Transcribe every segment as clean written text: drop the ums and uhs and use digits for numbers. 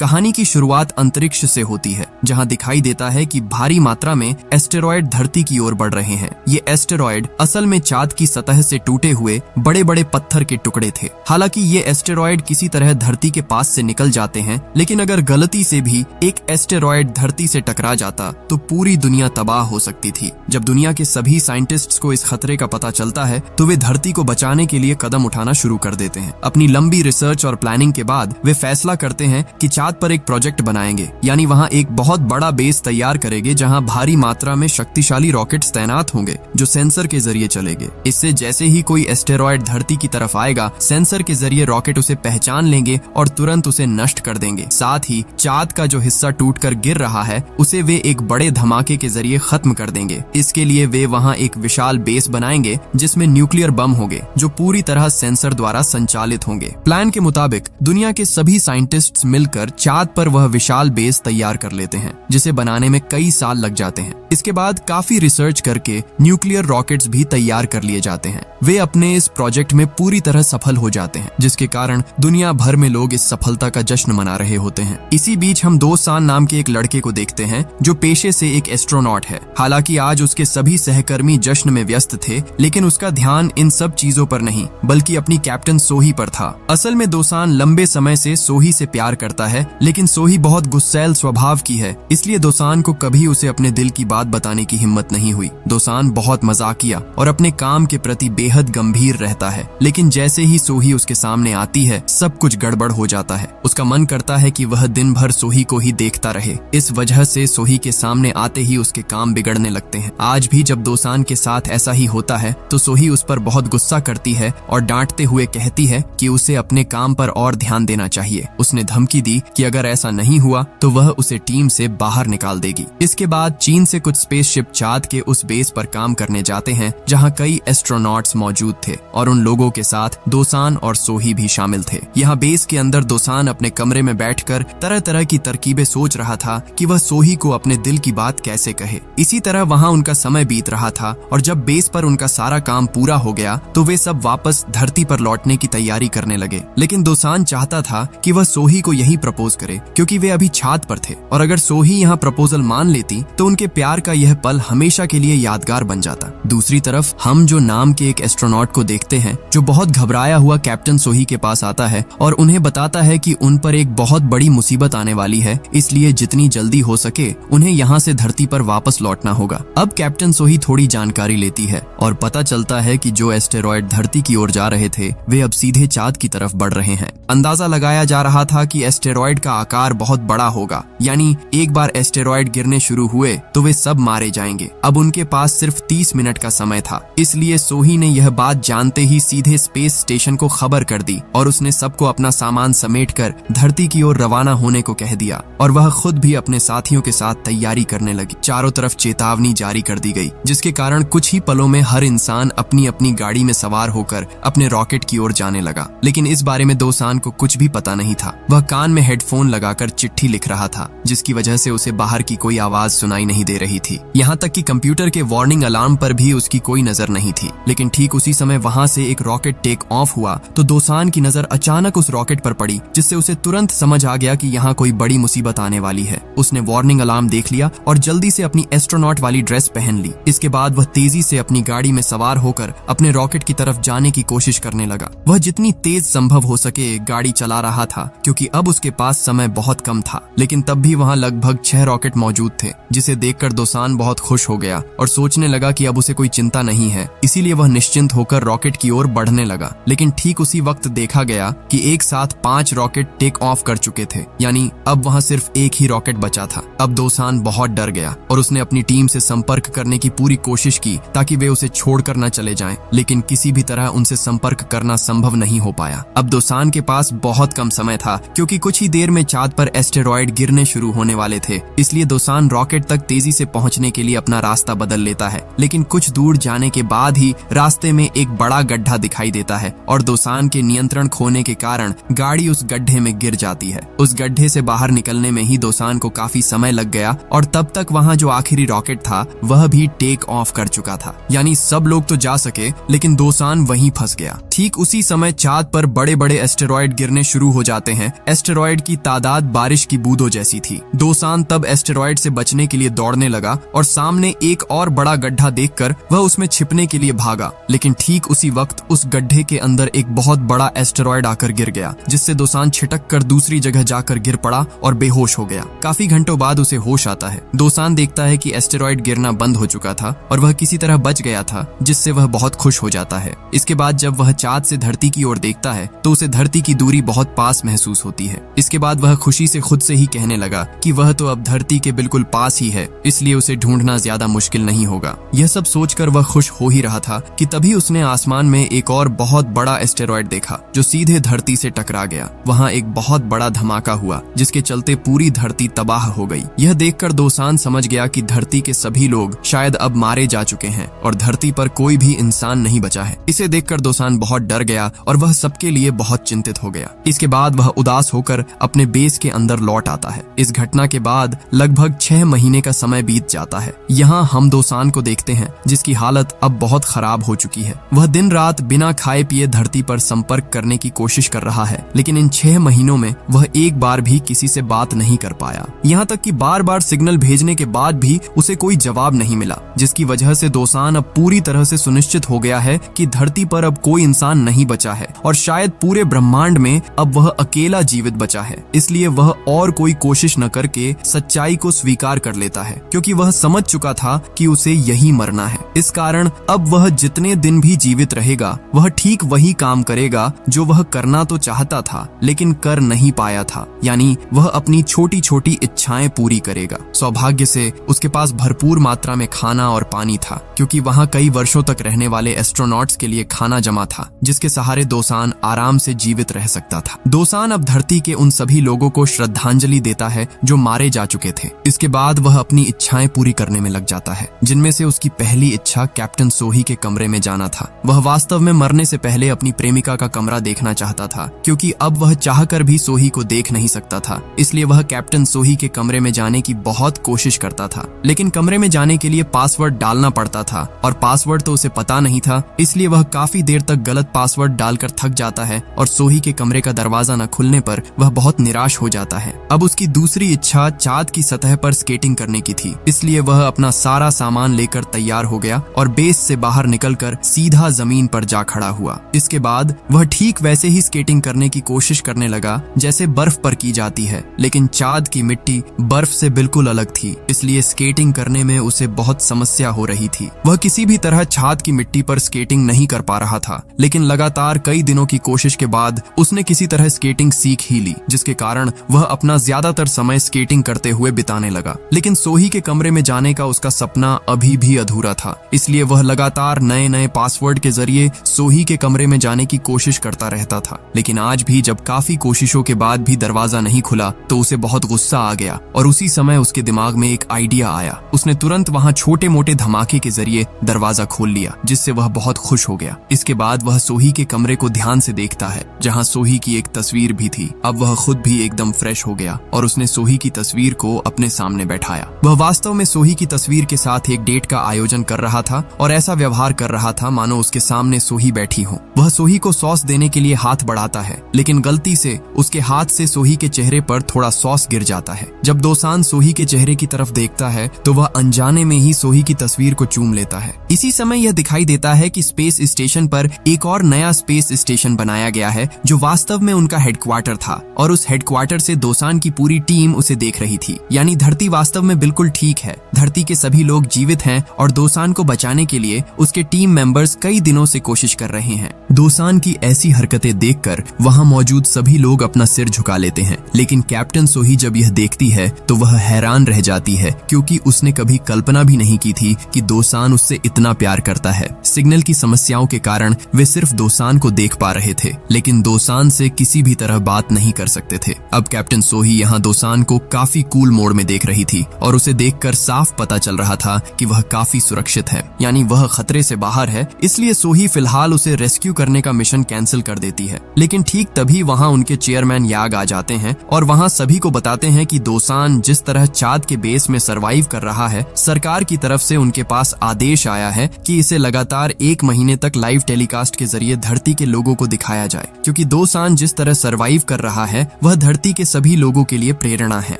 कहानी की शुरुआत अंतरिक्ष से होती है, जहां दिखाई देता है कि भारी मात्रा में एस्टेरॉयड धरती की ओर बढ़ रहे हैं। ये एस्टेरॉयड असल में चांद की सतह से टूटे हुए बड़े बड़े पत्थर के टुकड़े थे। हालांकि ये एस्टेरॉयड किसी तरह धरती के पास से निकल जाते हैं, लेकिन अगर गलती से भी एक एस्टेरॉयड धरती से टकरा जाता तो पूरी दुनिया तबाह हो सकती थी। जब दुनिया के सभी साइंटिस्ट्स को इस खतरे का पता चलता है तो वे धरती को बचाने के लिए कदम उठाना शुरू कर देते हैं। अपनी लंबी रिसर्च और प्लानिंग के बाद वे फैसला करते हैं कि चांद पर एक प्रोजेक्ट बनाएंगे, यानी वहां एक बहुत बड़ा बेस तैयार करेंगे जहां भारी मात्रा में शक्तिशाली रॉकेट्स तैनात होंगे जो सेंसर के जरिए चलेंगे। इससे जैसे ही कोई एस्टेरॉयड धरती की तरफ आएगा, सेंसर के जरिए रॉकेट उसे पहचान लेंगे और तुरंत उसे नष्ट कर देंगे। साथ ही चांद का जो हिस्सा टूटकर गिर रहा है उसे वे एक बड़े धमाके के जरिए खत्म कर देंगे। इसके लिए वे वहां एक विशाल बेस बनाएंगे जिसमें न्यूक्लियर बम होंगे जो पूरी तरह सेंसर द्वारा संचालित होंगे। प्लान के मुताबिक दुनिया के सभी साइंटिस्ट्स मिलकर चांद पर वह विशाल बेस तैयार कर लेते हैं, जिसे बनाने में कई साल लग जाते हैं। इसके बाद काफी रिसर्च करके न्यूक्लियर रॉकेट्स भी तैयार कर लिए जाते हैं। वे अपने इस प्रोजेक्ट में पूरी तरह सफल हो जाते हैं, जिसके कारण दुनिया भर में लोग इस सफलता का जश्न मना रहे होते हैं। इसी बीच हम दोसान नाम के एक लड़के को देखते हैं जो पेशे से एक एस्ट्रोनॉट है। हालांकि आज उसके सभी सहकर्मी जश्न में व्यस्त थे, लेकिन उसका ध्यान इन सब चीजों पर नहीं बल्कि अपनी कैप्टन सोही पर था। असल में दोसान लंबे समय से सोही से प्यार करता है, लेकिन सोही बहुत गुस्सैल स्वभाव की है, इसलिए दोसान को कभी उसे अपने दिल की बात बताने की हिम्मत नहीं हुई। दोसान बहुत मजाकिया और अपने काम के प्रति बेहद गंभीर रहता है, लेकिन जैसे ही सोही उसके सामने आती है सब कुछ गड़बड़ हो जाता है। उसका मन करता है कि वह दिन भर सोही को ही देखता रहे। इस वजह से सोही के सामने आते ही उसके काम बिगड़ने लगते हैं। आज भी जब दोसान के साथ ऐसा ही होता है तो सोही उस पर बहुत गुस्सा करती है और डांटते हुए कहती है कि उसे अपने काम पर और ध्यान देना चाहिए। उसने धमकी दी कि अगर ऐसा नहीं हुआ तो वह उसे टीम से बाहर निकाल देगी। इसके बाद चीन से कुछ स्पेसशिप चांद के उस बेस पर काम करने जाते हैं जहां कई एस्ट्रोनॉट्स मौजूद थे और उन लोगों के साथ दोसान और सोही भी शामिल थे। यहाँ बेस के अंदर दोसान अपने कमरे में बैठकर तरह तरह की तरकीबें सोच रहा था कि वह सोही को अपने दिल की बात कैसे कहे। इसी तरह वहाँ उनका समय बीत रहा था और जब बेस पर उनका सारा काम पूरा हो गया तो वे सब वापस धरती पर लौटने की तैयारी करने लगे। लेकिन दोसान चाहता था कि वह सोही को यही प्रपोज करे, क्योंकि वे अभी छात पर थे और अगर सोही यहाँ प्रपोजल मान लेती तो उनके प्यार का यह पल हमेशा के लिए यादगार बन जाता। दूसरी तरफ हम जो नाम के एक एस्ट्रोनॉट को देखते हैं जो बहुत घबराया हुआ कैप्टन सोही के पास आता है और उन्हें बताता है कि उन पर एक बहुत बड़ी मुसीबत आने वाली है, इसलिए जितनी जल्दी हो सके उन्हें यहाँ से धरती पर वापस लौटना होगा। अब कैप्टन सोही थोड़ी जानकारी लेती है और पता चलता है कि जो एस्टेरॉयड धरती की ओर जा रहे थे वे अब सीधे चांद की तरफ बढ़ रहे हैं। अंदाजा लगाया जा रहा था कि एस्टेरॉयड का आकार बहुत बड़ा होगा, यानी एक बार एस्टेरॉयड गिरने शुरू हुए तो वे सब मारे जाएंगे। अब उनके पास सिर्फ 30 मिनट का समय था, इसलिए सोही ने यह बात जानते ही सीधे स्पेस स्टेशन को खबर कर दी और उसने सबको अपना सामान समेटकर धरती की ओर रवाना होने को कह दिया और वह खुद भी अपने साथियों के साथ तैयारी करने लगी। चारों तरफ चेतावनी जारी कर दी गई, जिसके कारण कुछ ही पलों में हर इंसान अपनी अपनी गाड़ी में सवार होकर अपने रॉकेट की ओर जाने लगा। लेकिन इस बारे में दोसान को कुछ भी पता नहीं था। वह कान में हेडफोन लगाकर चिट्ठी लिख रहा था, जिसकी वजह से उसे बाहर की कोई आवाज सुनाई नहीं दे रही थी। यहाँ तक कि कंप्यूटर के वार्निंग अलार्म पर भी उसकी कोई नजर नहीं थी। लेकिन ठीक उसी समय वहाँ से एक रॉकेट टेक ऑफ हुआ तो दोसान की नजर अचानक उस रॉकेट पर पड़ी, जिससे उसे तुरंत समझ आ गया कि यहाँ कोई बड़ी मुसीबत आने वाली है। उसने वार्निंग अलार्म देख लिया और जल्दी से अपनी एस्ट्रोनॉट वाली ड्रेस पहन ली। इसके बाद वह तेजी से अपनी गाड़ी में सवार होकर अपने रॉकेट की तरफ जाने की कोशिश करने लगा। वह जितनी तेज संभव हो सके गाड़ी चला रहा था, क्योंकि अब उसके पास समय बहुत कम था। लेकिन तब भी वहाँ लगभग 6 रॉकेट मौजूद थे, जिसे देखकर दोसान बहुत खुश हो गया और सोचने लगा कि अब उसे कोई चिंता नहीं है। इसीलिए वह निश्चिंत होकर रॉकेट की ओर बढ़ने लगा। लेकिन ठीक उसी वक्त देखा गया कि एक साथ 5 रॉकेट टेक ऑफ कर चुके थे, यानी अब वहाँ सिर्फ एक ही रॉकेट बचा था। अब दोसान बहुत डर गया और उसने अपनी टीम से संपर्क करने की पूरी कोशिश की ताकि वे उसे छोड़कर न चले जाएं, लेकिन किसी भी तरह उनसे संपर्क करना संभव नहीं हो पाया। अब दोसान के पास बहुत कम समय था, क्योंकि कुछ ही देर में चांद पर एस्टेरॉयड गिरने शुरू होने वाले थे। इसलिए दोसान रॉकेट तक तेजी से पहुंचने के लिए अपना रास्ता बदल लेता है। लेकिन कुछ दूर जाने के बाद ही रास्ते में एक बड़ा गड्ढा दिखाई देता है और दोसान के नियंत्रण खोने के कारण गाड़ी उस गड्ढे में गिर जाती है। उस गड्ढे से बाहर निकलने में ही दोसान को काफी समय लग गया और तब तक वहाँ जो आखिरी रॉकेट था वह भी टेक ऑफ कर चुका था। यानी सब लोग तो जा सके, लेकिन दोसान वहीं फंस गया। ठीक उसी समय चांद पर बड़े बड़े एस्टेरॉयड गिरने शुरू हो जाते हैं। एस्टेरॉयड जिनकी तादाद बारिश की बूंदों जैसी थी। दोसान तब एस्टेरॉयड से बचने के लिए दौड़ने लगा और सामने एक और बड़ा गड्ढा देखकर वह उसमें छिपने के लिए भागा, लेकिन ठीक उसी वक्त उस गड्ढे के अंदर एक बहुत बड़ा एस्टेरॉयड आकर गिर गया, जिससे दोसान छिटक कर दूसरी जगह जाकर गिर पड़ा और बेहोश हो गया। काफी घंटों बाद उसे होश आता है। दोसान देखता है कि एस्टेरॉयड गिरना बंद हो चुका था और वह किसी तरह बच गया था, जिससे वह बहुत खुश हो जाता है। इसके बाद जब वह चाँद से धरती की ओर देखता है तो उसे धरती की दूरी बहुत पास महसूस होती है। इसके बाद वह खुशी से खुद से ही कहने लगा कि वह तो अब धरती के बिल्कुल पास ही है, इसलिए उसे ढूंढना ज्यादा मुश्किल नहीं होगा। यह सब सोचकर वह खुश हो ही रहा था कि तभी उसने आसमान में एक और बहुत बड़ा एस्टेरॉयड देखा जो सीधे धरती से टकरा गया। वहां एक बहुत बड़ा धमाका हुआ जिसके चलते पूरी धरती तबाह हो गई। यह देखकर दोसान समझ गया कि धरती के सभी लोग शायद अब मारे जा चुके हैं और धरती पर कोई भी इंसान नहीं बचा है। इसे देखकर दोसान बहुत डर गया और वह सबके लिए बहुत चिंतित हो गया। इसके बाद वह उदास होकर अपने बेस के अंदर लौट आता है। इस घटना के बाद लगभग 6 महीने का समय बीत जाता है। यहाँ हम दोसान को देखते हैं जिसकी हालत अब बहुत खराब हो चुकी है। वह दिन रात बिना खाए पिए धरती पर संपर्क करने की कोशिश कर रहा है, लेकिन इन 6 महीनों में वह एक बार भी किसी से बात नहीं कर पाया। यहाँ तक कि बार बार सिग्नल भेजने के बाद भी उसे कोई जवाब नहीं मिला, जिसकी वजह से दोसान अब पूरी तरह से सुनिश्चित हो गया है कि धरती पर अब कोई इंसान नहीं बचा है और शायद पूरे ब्रह्मांड में अब वह अकेला जीवित बचा है। इसलिए वह और कोई कोशिश न करके सच्चाई को स्वीकार कर लेता है, क्योंकि वह समझ चुका था कि उसे यही मरना है। इस कारण अब वह जितने दिन भी जीवित रहेगा वह ठीक वही काम करेगा जो वह करना तो चाहता था लेकिन कर नहीं पाया था, यानी वह अपनी छोटी छोटी इच्छाएं पूरी करेगा। सौभाग्य से उसके पास भरपूर मात्रा में खाना और पानी था, क्योंकि वहां कई वर्षों तक रहने वाले एस्ट्रोनॉट्स के लिए खाना जमा था, जिसके सहारे दोसान आराम से जीवित रह सकता था। दोसान अब धरती के उन सभी लोगों को श्रद्धांजलि देता है जो मारे जा चुके थे। इसके बाद वह अपनी इच्छाएं पूरी करने में लग जाता है, जिनमें से उसकी पहली इच्छा कैप्टन सोही के कमरे में जाना था। वह वास्तव में मरने से पहले अपनी प्रेमिका का कमरा देखना चाहता था, क्योंकि अब वह चाहकर भी सोही को देख नहीं सकता था। इसलिए वह कैप्टन सोही के कमरे में जाने की बहुत कोशिश करता था, लेकिन कमरे में जाने के लिए पासवर्ड डालना पड़ता था और पासवर्ड तो उसे पता नहीं था। इसलिए वह काफी देर तक गलत पासवर्ड डालकर थक जाता है और सोही के कमरे का दरवाजा न खुलने पर वह बहुत निराश हो जाता है। अब उसकी दूसरी इच्छा चाँद की सतह पर स्केटिंग करने की थी, इसलिए वह अपना सारा सामान लेकर तैयार हो गया और बेस से बाहर निकलकर सीधा जमीन पर जा खड़ा हुआ। इसके बाद वह ठीक वैसे ही स्केटिंग करने की कोशिश करने लगा जैसे बर्फ पर की जाती है, लेकिन चाँद की मिट्टी बर्फ से बिल्कुल अलग थी, इसलिए स्केटिंग करने में उसे बहुत समस्या हो रही थी। वह किसी भी तरह चाँद की मिट्टी पर स्केटिंग नहीं कर पा रहा था, लेकिन लगातार कई दिनों की कोशिश के बाद उसने किसी तरह स्केटिंग सीख ही ली, जिसके कारण वह अपना ज्यादातर समय स्केटिंग करते हुए बिताने लगा। लेकिन सोही के कमरे में जाने का उसका सपना अभी भी अधूरा था, इसलिए वह लगातार नए नए पासवर्ड के जरिए सोही के कमरे में जाने की कोशिश करता रहता था। लेकिन आज भी जब काफी कोशिशों के बाद भी दरवाजा नहीं खुला तो उसे बहुत गुस्सा आ गया और उसी समय उसके दिमाग में एक आइडिया आया। उसने तुरंत वहां छोटे मोटे धमाके के जरिए दरवाजा खोल लिया, जिससे वह बहुत खुश हो गया। इसके बाद वह सोही के कमरे को ध्यान से देखता है, जहां सोही की एक तस्वीर भी थी। अब वह खुद भी एकदम फ्रेश हो गया और उसने सोही की तस्वीर को अपने सामने बैठाया। वह वास्तव में सोही की तस्वीर के साथ एक डेट का आयोजन कर रहा था और ऐसा व्यवहार कर रहा था मानो उसके सामने सोही बैठी हो। वह सोही को सॉस देने के लिए हाथ बढ़ाता है, लेकिन गलती से उसके हाथ से सोही के चेहरे पर थोड़ा सॉस गिर जाता है। जब दोसान सोही के चेहरे की तरफ देखता है तो वह अनजाने में ही सोही की तस्वीर को चूम लेता है। इसी समय यह दिखाई देता है कि स्पेस स्टेशन पर एक और नया स्पेस स्टेशन बनाया गया है, जो वास्तव में उनका हेडक्वार्टर था और उस हेडक्वार्टर से दोसान की पूरी टीम उसे देख रही थी। यानी धरती वास्तव में बिल्कुल ठीक है, धरती के सभी लोग जीवित हैं और दोसान को बचाने के लिए उसके टीम मेंबर्स कई दिनों से कोशिश कर रहे हैं। दोसान की ऐसी हरकतें देखकर वहां मौजूद सभी लोग अपना सिर झुका लेते हैं, लेकिन कैप्टन सोही जब यह देखती है तो वह हैरान रह जाती है, क्योंकि उसने कभी कल्पना भी नहीं की थी कि दोसान उससे इतना प्यार करता है। सिग्नल की समस्याओं के कारण वे सिर्फ दोसान को देख पा रहे थे, लेकिन दोसान से किसी भी तरह बात नहीं कर सकते थे। अब कैप्टन सोही यहाँ दोसान को काफी कूल मोड में देख रही थी और उसे देखकर साफ पता चल रहा था कि वह काफी सुरक्षित है, यानी वह खतरे से बाहर है। इसलिए सोही फिलहाल उसे रेस्क्यू करने का मिशन कैंसिल कर देती है। लेकिन ठीक तभी वहां उनके चेयरमैन याग आ जाते हैं और वहां सभी को बताते हैं कि दोसान जिस तरह चाँद के बेस में सरवाइव कर रहा है, सरकार की तरफ से उनके पास आदेश आया है कि इसे लगातार 1 महीने तक लाइव टेलीकास्ट के जरिए धरती के लोगों को दिखाया जाए, क्योंकि दोसान जिस तरह सरवाइव कर रहा है वह धरती के सभी लोगों के लिए प्रेरणा है।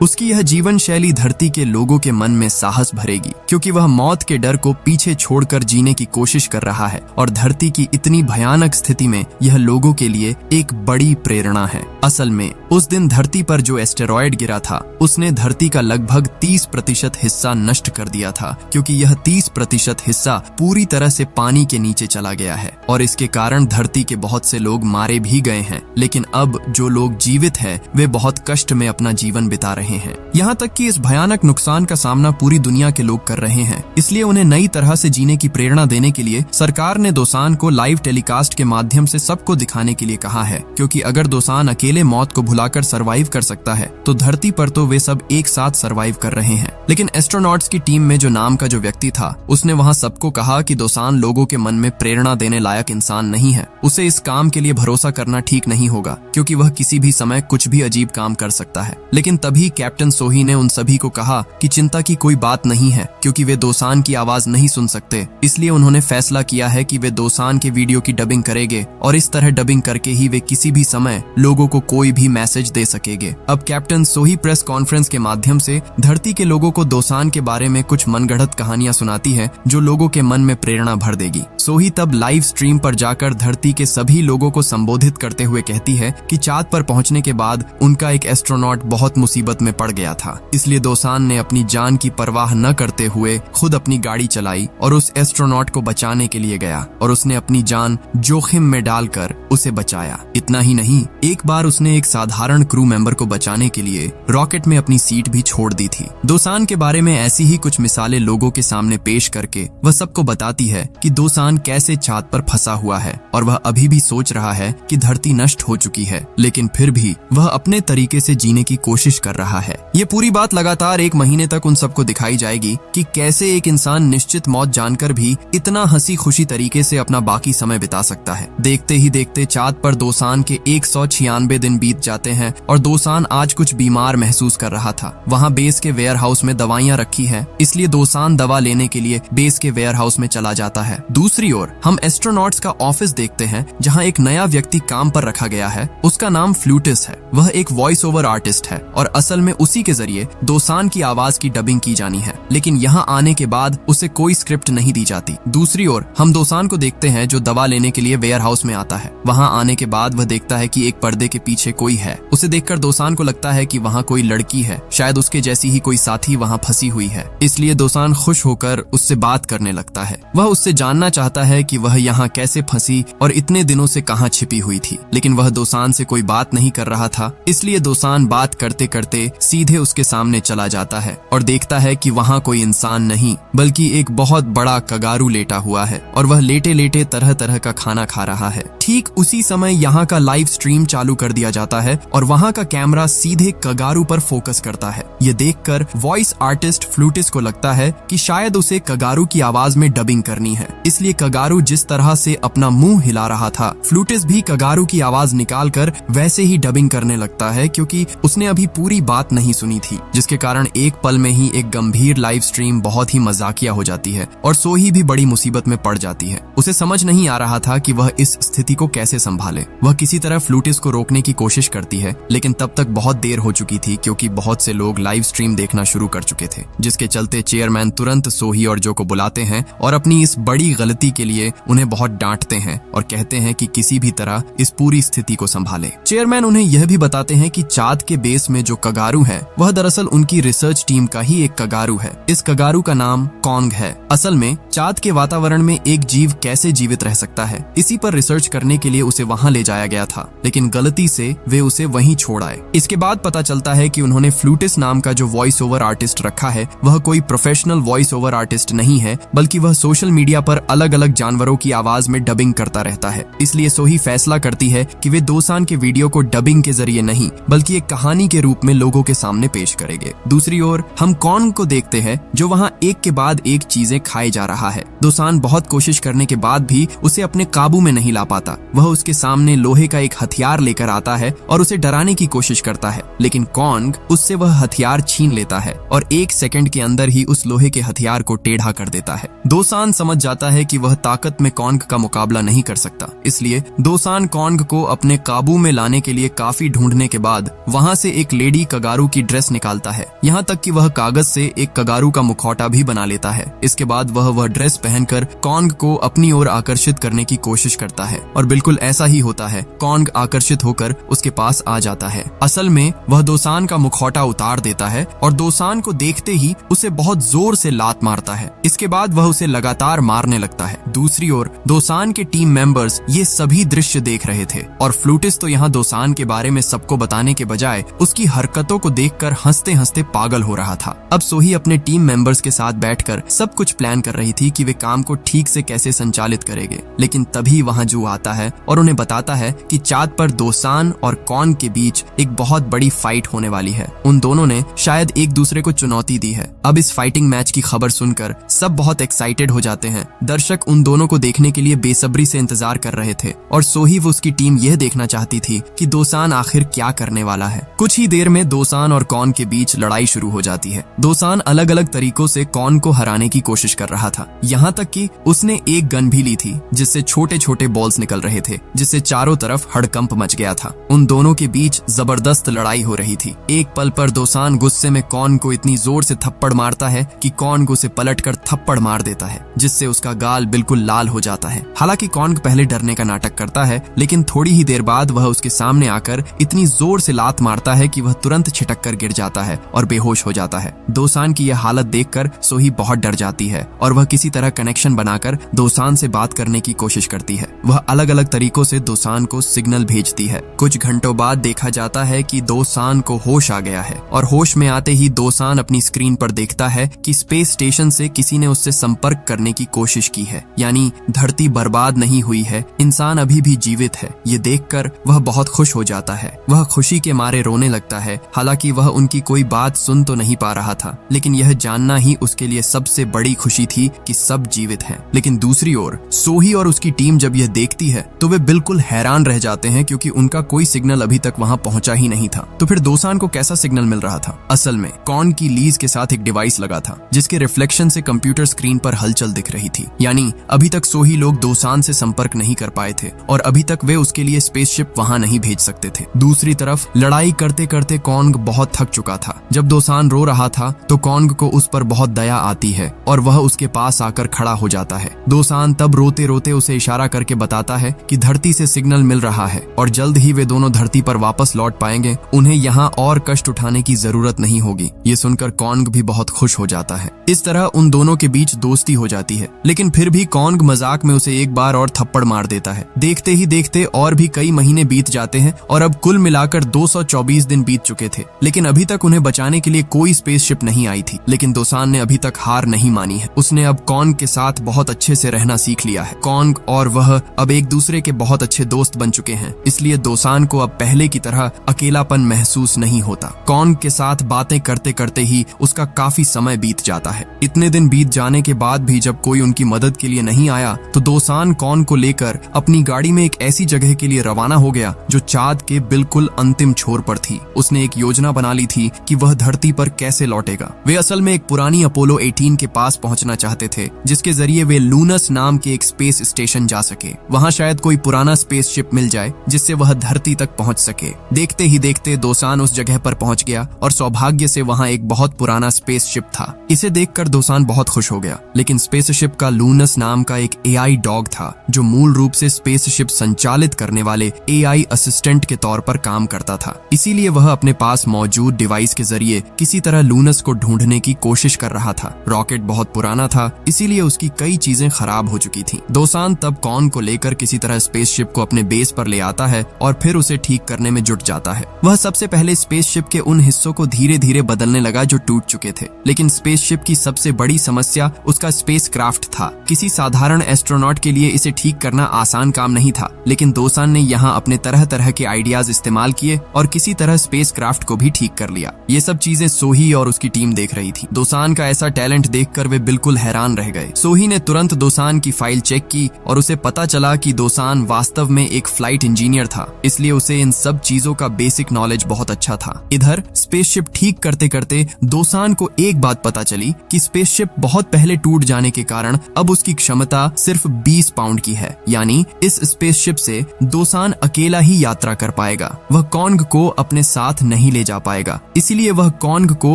उसकी यह जीवन शैली धरती के लोगों के मन में साहस भरेगी, क्योंकि वह मौत के डर को पीछे छोड़कर जीने की कोशिश कर रहा है और धरती की इतनी भयानक स्थिति में यह लोगों के लिए एक बड़ी प्रेरणा है। असल में उस दिन धरती पर जो एस्टेरॉयड गिरा था उसने धरती का लगभग 30% हिस्सा नष्ट कर दिया था, क्योंकि यह 30% हिस्सा पूरी तरह से पानी के नीचे चला गया है और इसके कारण धरती के बहुत से लोग मारे भी गए हैं। लेकिन अब जो लोग जीवित हैं वे बहुत कष्ट में अपना जीवन बिता रहे हैं। यहाँ तक कि इस भयानक नुकसान का सामना पूरी दुनिया के लोग कर रहे हैं। इसलिए उन्हें नई तरह से जीने की प्रेरणा देने के लिए सरकार ने दोसान को लाइव टेलीकास्ट के माध्यम से सबको दिखाने के लिए कहा है, क्योंकि अगर दोसान अकेले मौत को भुलाकर सरवाइव कर सकता है तो धरती पर तो वे सब एक साथ सरवाइव कर रहे हैं। लेकिन एस्ट्रोनॉट्स की टीम में जो नाम का जो व्यक्ति था उसने वहाँ सबको कहा कि दोसान लोगों के मन में प्रेरणा देने लायक इंसान नहीं है। उसे इस काम के लिए भरोसा करना ठीक नहीं होगा, क्योंकि वह किसी भी समय कुछ भी अजीब काम कर सकता है। लेकिन तभी कैप्टन सोही ने उन सभी को कहा कि चिंता की कोई बात नहीं है, क्योंकि वे दोसान की आवाज नहीं सुन सकते। इसलिए उन्होंने फैसला किया है कि वे दोसान के वीडियो की डबिंग करेंगे और इस तरह डबिंग करके ही वे किसी भी समय लोगों को कोई भी मैसेज दे सकेंगे। अब कैप्टन सोही प्रेस कॉन्फ्रेंस के माध्यम से धरती के लोगों को दोसान के बारे में कुछ मनगढ़ंत कहानियां सुनाती है जो लोगों के मन में प्रेरणा भर देगी। सोही तब लाइव स्ट्रीम पर जाकर धरती के सभी लोगों को संबोधित करते हुए कहती है कि चांद पर पहुंचने के बाद उनका एक एस्ट्रोनॉट बहुत मुसीबत में पड़ गया था। इसलिए दोसान ने अपनी जान की परवाह न करते हुए खुद अपनी गाड़ी चलाई और उस एस्ट्रोनॉट को बचाने के लिए गया और उसने अपनी जान जोखिम में डालकर उसे बचाया। इतना ही नहीं, एक बार उसने एक साधारण क्रू मेंबर को बचाने के लिए रॉकेट में अपनी सीट भी छोड़ दी थी। दोसान के बारे में ऐसी ही कुछ मिसालें लोगों के सामने पेश करके वह सबको बताती है कि दोसान कैसे चांद पर फंसा हुआ है और वह अभी भी सोच रहा है कि धरती नष्ट हो चुकी है, लेकिन फिर भी वह अपने तरीके से जीने की कोशिश कर रहा है। ये पूरी बात लगातार 1 महीने तक उन सबको दिखाई जाएगी कि कैसे एक इंसान निश्चित मौत जानकर भी इतना हंसी खुशी तरीके से अपना बाकी समय बिता सकता है। देखते ही देखते चांद पर दोसान के 196 दिन बीत जाते हैं और दोसान आज कुछ बीमार महसूस कर रहा था। वहाँ बेस के वेयर हाउस में दवाइयाँ रखी है, इसलिए दोसान दवा लेने के लिए बेस के वेयर हाउस में चला जाता है। दूसरी ओर हम एस्ट्रोनॉट्स का ऑफिस देखते हैं, जहाँ एक नया व्यक्ति काम पर रखा गया है। उसका नाम फ्लूटिस है। वह एक वॉइस ओवर आर्टिस्ट है और असल में उसी के जरिए दोसान की आवाज की डबिंग की जानी है, लेकिन यहाँ आने के बाद उसे कोई स्क्रिप्ट नहीं दी जाती। दूसरी ओर हम दोसान को देखते हैं जो दवा लेने के लिए वेयर हाउस में आता है। वहाँ आने के बाद वह देखता है कि एक पर्दे के पीछे कोई है। उसे देखकर दोसान को लगता है कि वहाँ कोई लड़की है, शायद उसके जैसी ही कोई साथी वहाँ फंसी हुई है। इसलिए दोसान खुश होकर उससे बात करने लगता है। वह उससे जानना चाहता है कि वह यहाँ कैसे फंसी और इतने दिनों से कहाँ छिपी हुई थी, लेकिन वह दोसान से कोई बात नहीं कर रहा था। इसलिए दोसान बात करते करते सीधे उसके सामने चला जाता है और देखता है कि वहाँ कोई इंसान नहीं बल्कि एक बहुत बड़ा कगारू लेटा हुआ है और वह लेटे लेटे तरह तरह का खाना खा रहा है। ठीक उसी समय यहाँ का लाइव स्ट्रीम चालू कर दिया जाता है और वहाँ का कैमरा सीधे कगारू पर फोकस करता है। ये देखकर वॉइस आर्टिस्ट फ्लूटिस को लगता है कि शायद उसे कगारू की आवाज में डबिंग करनी है, इसलिए कगारू जिस तरह से अपना मुंह हिला रहा था फ्लूटिस भी कगारू की आवाज निकालकर वैसे ही डबिंग करने लगता है, क्योंकि उसने अभी पूरी बात नहीं सुनी थी, जिसके कारण एक पल में ही एक गंभीर लाइव स्ट्रीम बहुत ही मजाकिया हो जाती है और सोही भी बड़ी मुसीबत में पड़ जाती है। उसे समझ नहीं आ रहा था कि वह इस स्थिति को कैसे संभाले। वह किसी तरह फ्लूटिस को रोकने की कोशिश करती है, लेकिन तब तक बहुत देर हो चुकी थी, क्योंकि बहुत से लोग लाइव स्ट्रीम देखना शुरू कर चुके थे, जिसके चलते चेयरमैन तुरंत सोही और जो को बुलाते हैं और अपनी इस बड़ी गलती के लिए उन्हें बहुत डांटते हैं और कहते हैं कि किसी भी तरह इस पूरी स्थिति को संभाले। चेयरमैन उन्हें यह भी बताते हैं कि चांद के बेस में जो कगारू है वह दरअसल उनकी रिसर्च टीम का ही एक कगारू है। इस कगारू का नाम कॉन्ग है। असल में चांद के वातावरण में एक जीव कैसे जीवित रह सकता है, इसी पर रिसर्च करने के लिए उसे वहां ले जाया गया था, लेकिन गलती से वे उसे वहीं छोड़ आए। इसके बाद पता चलता है कि उन्होंने फ्लूटिस नाम का जो वॉइस ओवर आर्टिस्ट रखा है वह कोई प्रोफेशनल वॉइस ओवर आर्टिस्ट नहीं है, बल्कि वह सोशल मीडिया पर अलग अलग जानवरों की आवाज में डबिंग करता रहता है। इसलिए सोही फैसला करती है कि वे दोसान के वीडियो को डबिंग के जरिए नहीं बल्कि एक कहानी के रूप में लोगों के सामने पेश करेंगे। दूसरी ओर हम कॉन्ग को देखते हैं जो वहाँ एक के बाद एक चीजें खाए जा रहा है। दोसान बहुत कोशिश करने के बाद भी उसे अपने काबू में नहीं ला पाता। वह उसके सामने लोहे का एक हथियार लेकर आता है और उसे डराने की कोशिश करता है, लेकिन कॉन्ग उससे वह हथियार छीन लेता है और 1 सेकंड के अंदर ही उस लोहे के हथियार को टेढ़ा कर देता है। दोसान समझ जाता है कि वह ताकत में कॉन्ग का मुकाबला नहीं कर सकता, इसलिए दोसान कॉन्ग को अपने काबू में लाने के लिए काफी काफी ढूंढने के बाद वहाँ से एक लेडी कगारू की ड्रेस निकालता है। यहाँ तक कि वह कागज से एक कगारू का मुखौटा भी बना लेता है। इसके बाद वह ड्रेस पहनकर कॉन्ग को अपनी ओर आकर्षित करने की कोशिश करता है और बिल्कुल ऐसा ही होता है। कॉन्ग आकर्षित होकर उसके पास आ जाता है। असल में वह दोसान का मुखौटा उतार देता है और दोसान को देखते ही उसे बहुत जोर से लात मारता है। इसके बाद वह उसे लगातार मारने लगता है। दूसरी ओर दोसान के टीम मेंबर्स ये सभी दृश्य देख रहे थे और फ्लूटिस्ट तो यहाँ दोसान के बारे में सबको बताने के बजाय उसकी हरकतों को देखकर हंसते हंसते पागल हो रहा था। अब सोही अपने टीम मेंबर्स के साथ बैठकर सब कुछ प्लान कर रही थी कि वे काम को ठीक से कैसे संचालित करेंगे। लेकिन तभी वहाँ जू आता है और उन्हें बताता है कि चाँद पर दोसान और कॉन्ग के बीच एक बहुत बड़ी फाइट होने वाली है। उन दोनों ने शायद एक दूसरे को चुनौती दी है। अब इस फाइटिंग मैच की खबर सुनकर सब बहुत एक्साइटेड हो जाते हैं। दर्शक उन दोनों को देखने के लिए बेसब्री से इंतजार कर रहे थे और सोही व उसकी टीम यह देखना चाहती थी कि दोसान आखिर क्या करने वाला है। कुछ ही देर में दोसान और कॉन्ग के बीच लड़ाई शुरू हो जाती है। दोसान अलग अलग तरीकों से कॉन्ग को हराने की कोशिश कर रहा था, यहाँ तक कि उसने एक गन भी ली थी जिससे छोटे छोटे बॉल्स निकल रहे थे, जिससे चारों तरफ हड़कंप मच गया था। उन दोनों के बीच जबरदस्त लड़ाई हो रही थी। एक पल पर दोसान गुस्से में कॉन्ग को इतनी जोर से थप्पड़ मारता है कि कॉन्ग उसे पलटकर थप्पड़ मार देता है, जिससे उसका गाल बिल्कुल लाल हो जाता है। हालांकि कॉन्ग पहले डरने का नाटक करता है, लेकिन थोड़ी ही देर बाद वह उसके सामने आकर इतनी जोर से लात मारता है कि वह तुरंत छिटक कर गिर जाता है और बेहोश हो जाता है। दोसान की यह हालत देखकर सोही बहुत डर जाती है और वह किसी तरह कनेक्शन बनाकर दोसान से बात करने की कोशिश करती है। वह अलग अलग तरीकों से दोसान को सिग्नल भेजती है। कुछ घंटों बाद देखा जाता है कि दोसान को होश आ गया है और होश में आते ही दोसान अपनी स्क्रीन पर देखता है कि स्पेस स्टेशन से किसी ने उससे संपर्क करने की कोशिश की है, यानी धरती बर्बाद नहीं हुई है, इंसान अभी भी जीवित है। ये देखकर वह बहुत खुश हो जाता है। वह खुशी के मारे रोने लगता है। हालांकि वह उनकी कोई बात सुन तो नहीं पा रहा था, लेकिन यह जानना ही उसके लिए सबसे बड़ी खुशी थी कि सब जीवित हैं। लेकिन दूसरी ओर सोही और उसकी टीम जब यह देखती है तो वे बिल्कुल हैरान रह जाते हैं, क्योंकि उनका कोई सिग्नल अभी तक वहां पहुंचा ही नहीं था। तो फिर दोसान को कैसा सिग्नल मिल रहा था? असल में कॉन्ग की लीज के साथ एक डिवाइस लगा था जिसके रिफ्लेक्शन से कंप्यूटर स्क्रीन पर हलचल दिख रही थी। यानी अभी तक सोही लोग दोसान से संपर्क नहीं कर पाए थे और अभी तक वे उसके लिए स्पेसशिप वहां नहीं भेज सकते थे। दूसरी तरफ लड़ाई करते करते कॉन्ग बहुत थक चुका था। जब दोसान रो रहा था तो कॉन्ग को उस पर बहुत दया आती है और वह उसके पास आकर खड़ा हो जाता है। दोसान तब रोते रोते उसे इशारा करके बताता है कि धरती से सिग्नल मिल रहा है और जल्द ही वे दोनों धरती पर वापस लौट पाएंगे। उन्हें यहाँ और कष्ट उठाने की जरूरत नहीं होगी। ये सुनकर कॉन्ग भी बहुत खुश हो जाता है। इस तरह उन दोनों के बीच दोस्ती हो जाती है, लेकिन फिर भी कॉन्ग मजाक में उसे एक बार और थप्पड़ मार देता है। देखते ही देखते और भी कई महीने बीत जाते हैं और अब कुल मिलाकर 224 दिन बीत चुके थे, लेकिन अभी तक उन्हें बचाने के लिए कोई स्पेसशिप नहीं आई थी। लेकिन दोसान ने अभी तक हार नहीं मानी है। उसने अब कॉन्ग के साथ बहुत अच्छे से रहना सीख लिया है। कॉन्ग और वह अब एक दूसरे के बहुत अच्छे दोस्त बन चुके हैं, इसलिए दोसान को अब पहले की तरह अकेलापन महसूस नहीं होता। कॉन्ग के साथ बातें करते करते ही उसका काफी समय बीत जाता है। इतने दिन बीत जाने के बाद भी जब कोई उनकी मदद के लिए नहीं आया तो दोसान कॉन्ग को लेकर अपनी गाड़ी में एक ऐसी जगह के लिए रवाना हो गया जो चाँद के बिल्कुल अंतिम छोर पर थी। उसने एक योजना बना ली थी कि वह धरती पर कैसे लौटेगा। वे असल में एक पुरानी अपोलो 18 के पास पहुंचना चाहते थे, जिसके जरिए वे लूनस नाम के एक स्पेस स्टेशन जा सके। वहां शायद कोई पुराना स्पेसशिप मिल जाए जिससे वह धरती तक पहुंच सके। देखते ही देखते दोसान उस जगह पर पहुंच गया और सौभाग्य से वहां एक बहुत पुराना स्पेसशिप था। इसे देखकर दोसान बहुत खुश हो गया। लेकिन स्पेसशिप का लूनस नाम का एक एआई डॉग था जो मूल रूप से स्पेसशिप संचालित करने वाले एआई असिस्टेंट के तौर पर काम करता था। इसीलिए वह अपने पास मौजूद डिवाइस के जरिए किसी तरह लूनस को ढूंढने की कोशिश कर रहा था। रॉकेट बहुत पुराना था, इसीलिए उसकी कई चीजें खराब हो चुकी थी। दोसान तब कॉन्ग को लेकर किसी तरह स्पेसशिप को अपने बेस पर ले आता है और फिर उसे ठीक करने में जुट जाता है। वह सबसे पहले स्पेसशिप के उन हिस्सों को धीरे धीरे बदलने लगा जो टूट चुके थे। लेकिन स्पेसशिप की सबसे बड़ी समस्या उसका स्पेसक्राफ्ट था। किसी साधारण एस्ट्रोनॉट के लिए इसे ठीक करना आसान काम नहीं था, लेकिन दोसान ने यहाँ अपने तरह तरह के आइडियाज इस्तेमाल किए और किसी तरह स्पेसक्राफ्ट को भी ठीक कर लिया। ये सब चीजें सोही और उसकी टीम देख रही थी। दोसान का ऐसा टैलेंट देखकर वे बिल्कुल हैरान रह गए। सोही ने तुरंत दोसान की फाइल चेक की और उसे पता चला कि दोसान वास्तव में एक फ्लाइट इंजीनियर था, इसलिए उसे इन सब चीजों का बेसिक नॉलेज बहुत अच्छा था। इधर स्पेसशिप ठीक करते करते दोसान को एक बात पता चली कि स्पेसशिप बहुत पहले टूट जाने के कारण अब उसकी क्षमता सिर्फ 20 पाउंड की है। यानी इस स्पेसशिप से दोसान अकेला ही यात्रा कर पाएगा, वह कॉन्ग को अपने साथ नहीं ले जा पाएगा। इसीलिए वह कॉन्ग को